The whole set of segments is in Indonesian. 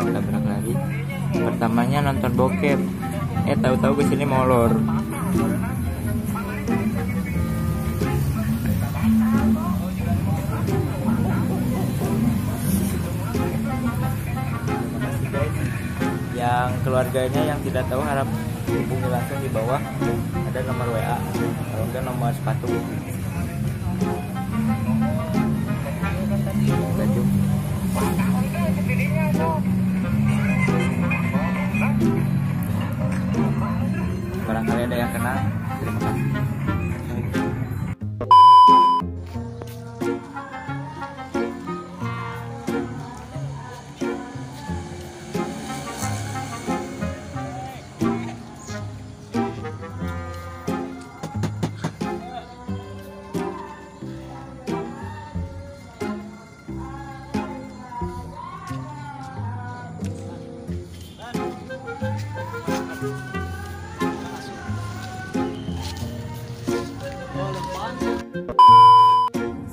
tabrak lari. Pertamanya nonton bokep, tahu-tahu kesini molor. Yang keluarganya yang tidak tahu harap hubungi langsung di bawah, ada nomor WA, kalau enggak nomor sepatu. Baju. Barangkali ada yang kenal. Terima kasih.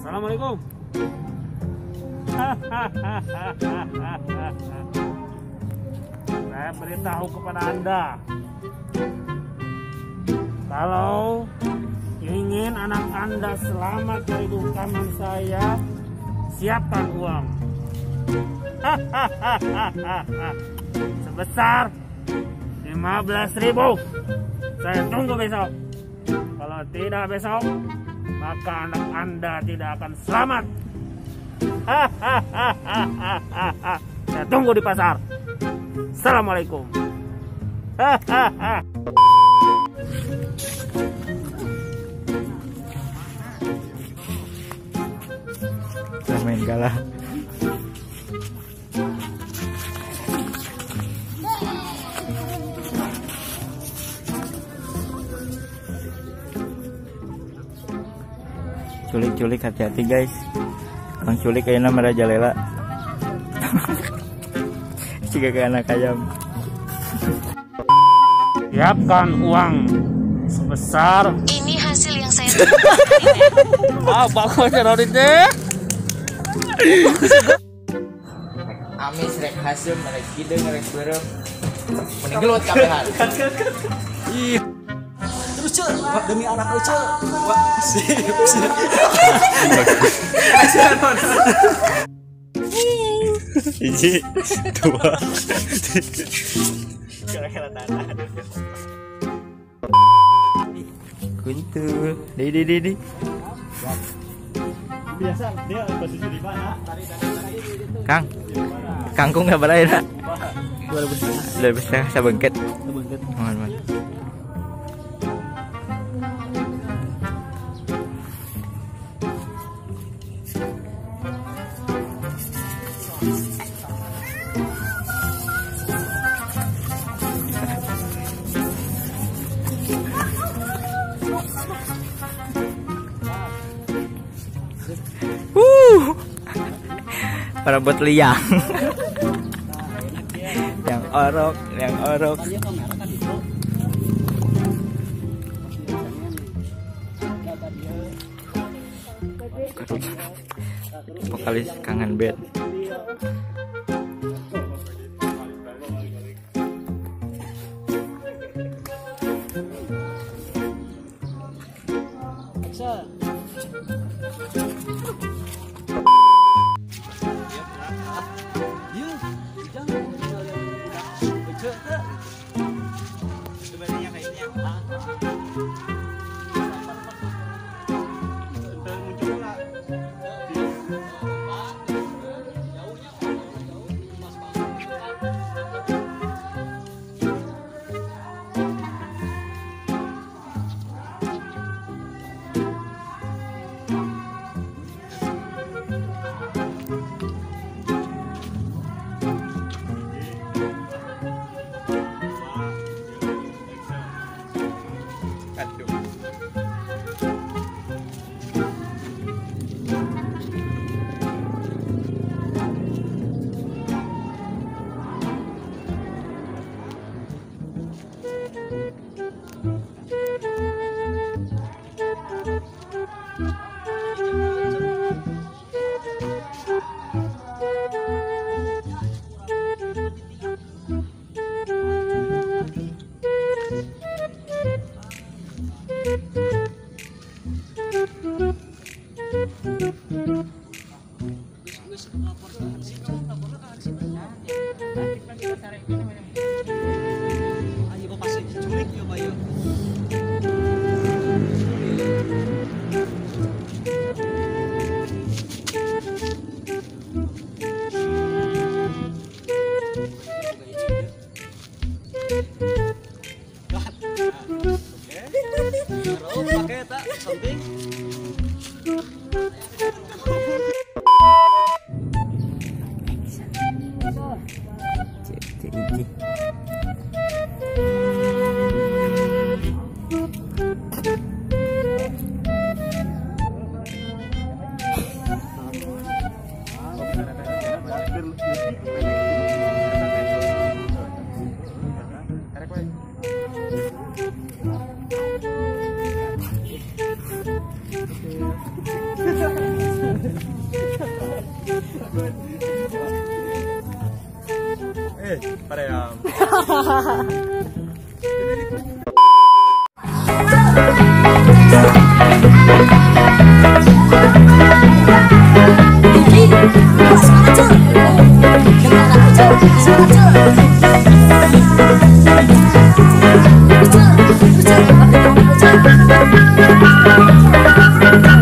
Assalamualaikum. Saya beritahu kepada Anda, kalau ingin anak Anda selamat dari hukuman saya, siapkan uang sebesar 15.000. Saya tunggu besok. Kalau tidak besok, maka anak Anda tidak akan selamat. Saya tunggu di pasar. Assalamualaikum. Saya main galah. Culik-culik, hati-hati guys. Kang culik kayaknya merajalela. Jika kayak anak ayam. Siapkan uang sebesar. Ini hasil yang saya Bagus terorisnya. Amis rek hasil merek ide merek berem. Mending gelut kabehan. Ih. Terus cek, demi anak lu cek. Wah, sip. Hiji, dua, kuntul, di. Biasa dia posisi di mana? Kang, kangkung nggak berani nak? 2.500 sabengket. Mohon. Para buat liang. yang orok. Vokalis Kangen Band. Aduh. Ayo kok pasti culik ya Pak ya. Pakai tak samping. Paream. Betul.